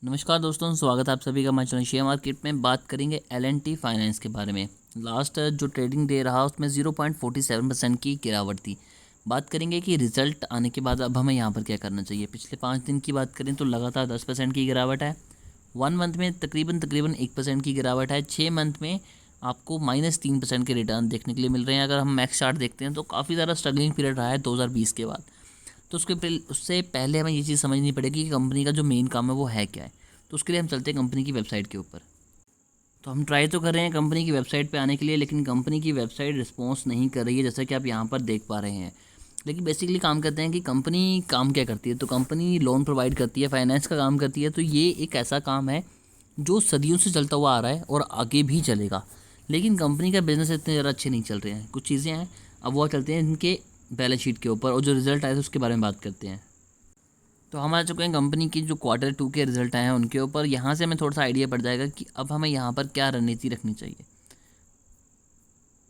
नमस्कार दोस्तों, स्वागत है आप सभी का हमारे चैनल शेयर मार्केट में। बात करेंगे L&T फाइनेंस के बारे में। लास्ट जो ट्रेडिंग डे रहा उसमें 0.47% की गिरावट थी। बात करेंगे कि रिजल्ट आने के बाद अब हमें यहाँ पर क्या करना चाहिए। पिछले 5 दिन की बात करें तो लगातार 10% की गिरावट है। 1 मंथ में तकरीबन 1% की गिरावट है। 6 मंथ में आपको -3% के रिटर्न देखने के लिए मिल रहे हैं। अगर हम मैक्स चार्ट देखते हैं तो काफ़ी ज़्यादा स्ट्रगलिंग पीरियड रहा है 2020 के बाद। तो उससे पहले हमें ये चीज़ समझनी पड़ेगी कि कंपनी का जो मेन काम है वो है क्या है। तो उसके लिए हम चलते हैं कंपनी की वेबसाइट के ऊपर। तो हम ट्राई तो कर रहे हैं कंपनी की वेबसाइट पे आने के लिए, लेकिन कंपनी की वेबसाइट रिस्पॉन्स नहीं कर रही है, जैसा कि आप यहाँ पर देख पा रहे हैं। लेकिन बेसिकली काम करते हैं कि कंपनी काम क्या करती है। तो कंपनी लोन प्रोवाइड करती है, फाइनेंस का काम करती है। तो ये एक ऐसा काम है जो सदियों से चलता हुआ आ रहा है और आगे भी चलेगा। लेकिन कंपनी का बिजनेस इतने ज़्यादा अच्छे नहीं चल रहे हैं। कुछ चीज़ें हैं, अब वो चलते हैं इनके बैलेंस शीट के ऊपर और जो रिजल्ट आए थे उसके बारे में बात करते हैं। तो हम आ चुके हैं कंपनी की जो Q2 के रिजल्ट आए हैं उनके ऊपर। यहाँ से हमें थोड़ा सा आइडिया पड़ जाएगा कि अब हमें यहाँ पर क्या रणनीति रखनी चाहिए।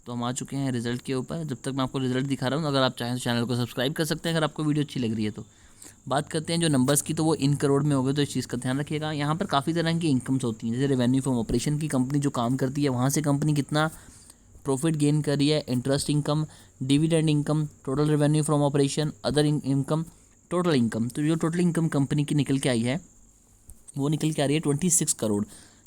तो हम आ चुके हैं रिजल्ट के ऊपर। जब तक मैं आपको रिजल्ट दिखा रहा हूँ, अगर आप चाहें तो चैनल को सब्सक्राइब कर सकते हैं अगर आपको वीडियो अच्छी लग रही है तो। बात करते हैं जो नंबर्स की, तो वो इन करोड़ में हो गए, तो इस चीज़ का ध्यान रखिएगा। यहाँ पर काफ़ी तरह की इनकम्स होती हैं, जैसे रेवेन्यू फ्रॉम ऑपरेशन की कंपनी जो काम करती है, वहाँ से कंपनी कितना प्रॉफिट गेन कर रही है, interest income, dividend income, total revenue from operation, other income, total income. तो जो टोटल इनकम कंपनी की निकल के आई है वो निकल के आ रही है 26 करोड़,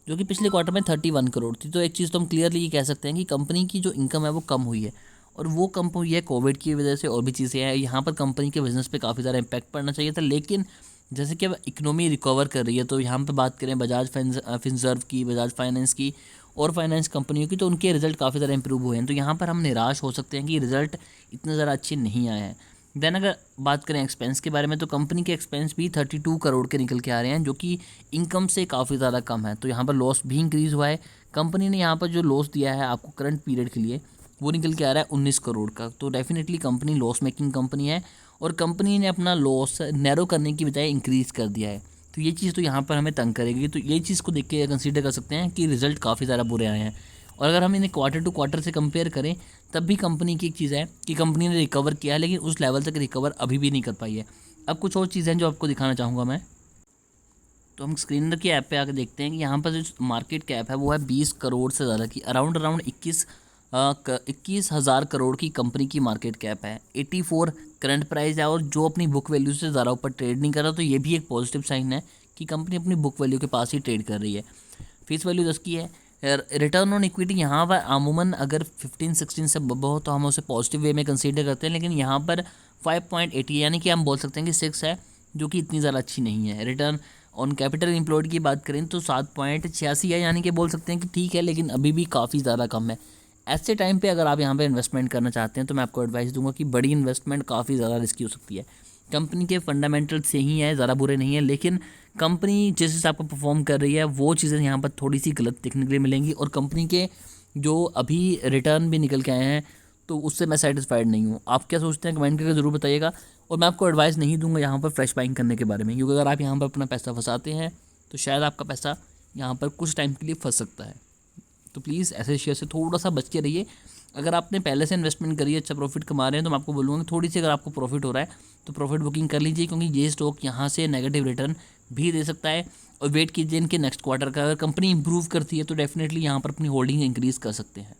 जो कि पिछले क्वार्टर में 31 करोड़ थी। तो एक चीज़ तो हम क्लियरली ये कह सकते हैं कि कंपनी की जो इनकम है वो कम हुई है, और वो कम हुई है कोविड की वजह से। और भी चीज़ें हैं, यहाँ पर कंपनी के बिजनेस पे काफ़ी ज़्यादा इम्पैक्ट पड़ना चाहिए था। लेकिन जैसे कि अब इकोनॉमी रिकवर कर रही है, तो यहाँ पर बात करें बजाज फिनसर्व की, बजाज फाइनेंस की और फाइनेंस कंपनियों की, तो उनके रिजल्ट काफ़ी ज़्यादा इंप्रूव हुए हैं। तो यहाँ पर हम निराश हो सकते हैं कि रिजल्ट इतने ज़्यादा अच्छे नहीं आए हैं। देन अगर बात करें एक्सपेंस के बारे में, तो कंपनी के एक्सपेंस भी 32 करोड़ के निकल के आ रहे हैं, जो कि इनकम से काफ़ी ज़्यादा कम है। तो यहाँ पर लॉस भी इंक्रीज़ हुआ है। कंपनी ने यहाँ पर जो लॉस दिया है आपको करंट पीरियड के लिए, वो निकल के आ रहा है 19 करोड़ का। तो definitely company loss making company है, और कंपनी ने अपना लॉस नैरो करने की बजाय इंक्रीज़ कर दिया है। तो ये चीज़ तो यहाँ पर हमें तंग करेगी। तो ये चीज़ को देख के कंसीडर कर सकते हैं कि रिजल्ट काफ़ी ज़्यादा बुरे आए हैं। और अगर हम इन्हें Q2 से कंपेयर करें, तब भी कंपनी की एक चीज़ है कि कंपनी ने रिकवर किया है, लेकिन उस लेवल तक रिकवर अभी भी नहीं कर पाई है। अब कुछ और चीज़ें हैं जो आपको दिखाना चाहूँगा मैं। तो हम स्क्रीनर की ऐप पे आकर देखते हैं कि यहाँ पर जो मार्केट कैप है वो है 20 करोड़ से ज़्यादा की, अराउंड 21,000 करोड़ की कंपनी की मार्केट कैप है। 84 करंट प्राइस है, और जो अपनी बुक वैल्यू से ज़्यादा ऊपर ट्रेड नहीं कर रहा। तो ये भी एक पॉजिटिव साइन है कि कंपनी अपनी बुक वैल्यू के पास ही ट्रेड कर रही है। फेस वैल्यू 10 की है। रिटर्न ऑन इक्विटी यहाँ पर अमूमन अगर 15-16 से हो तो हम उसे पॉजिटिव वे में कंसीडर करते हैं, लेकिन यहाँ पर 5.80 यानी कि हम बोल सकते हैं कि 6 है, जो कि इतनी ज़्यादा अच्छी नहीं है। रिटर्न ऑन कैपिटल एम्प्लॉयड की बात करें तो 7.86 है, यानी कि बोल सकते हैं कि ठीक है, लेकिन अभी भी काफ़ी ज़्यादा कम है। ऐसे टाइम पे अगर आप यहाँ पे इन्वेस्टमेंट करना चाहते हैं तो मैं आपको एडवाइस दूंगा कि बड़ी इन्वेस्टमेंट काफ़ी ज़्यादा रिस्की हो सकती है। कंपनी के फंडामेंटल सही है, ज़्यादा बुरे नहीं है, लेकिन कंपनी जिस हिसाब का परफॉर्म कर रही है वो चीज़ें यहाँ पर थोड़ी सी गलत देखने के लिए मिलेंगी। और कंपनी के जो अभी रिटर्न भी निकल के आए हैं तो उससे मैं सेटिस्फाइड नहीं हूँ। आप क्या सोचते हैं कमेंट करके ज़रूर बताइएगा। और मैं आपको एडवाइस नहीं दूंगा यहाँ पर फ्रेश बाइंग करने के बारे में, क्योंकि अगर आप यहाँ पर अपना पैसा फंसाते हैं तो शायद आपका पैसा यहाँ पर कुछ टाइम के लिए फंस सकता है। तो प्लीज़ ऐसे शेयर से थोड़ा सा बच के रहिए। अगर आपने पहले से इन्वेस्टमेंट करी है, अच्छा प्रॉफिट कमा रहे हैं, तो मैं आपको बोलूँगा थोड़ी सी अगर आपको प्रॉफिट हो रहा है तो प्रॉफिट बुकिंग कर लीजिए, क्योंकि ये स्टॉक यहाँ से नेगेटिव रिटर्न भी दे सकता है। और वेट कीजिए इनके नेक्स्ट क्वार्टर का, अगर कंपनी इंप्रूव करती है तो डेफिनेटली यहाँ पर अपनी होल्डिंग इंक्रीज़ कर सकते हैं।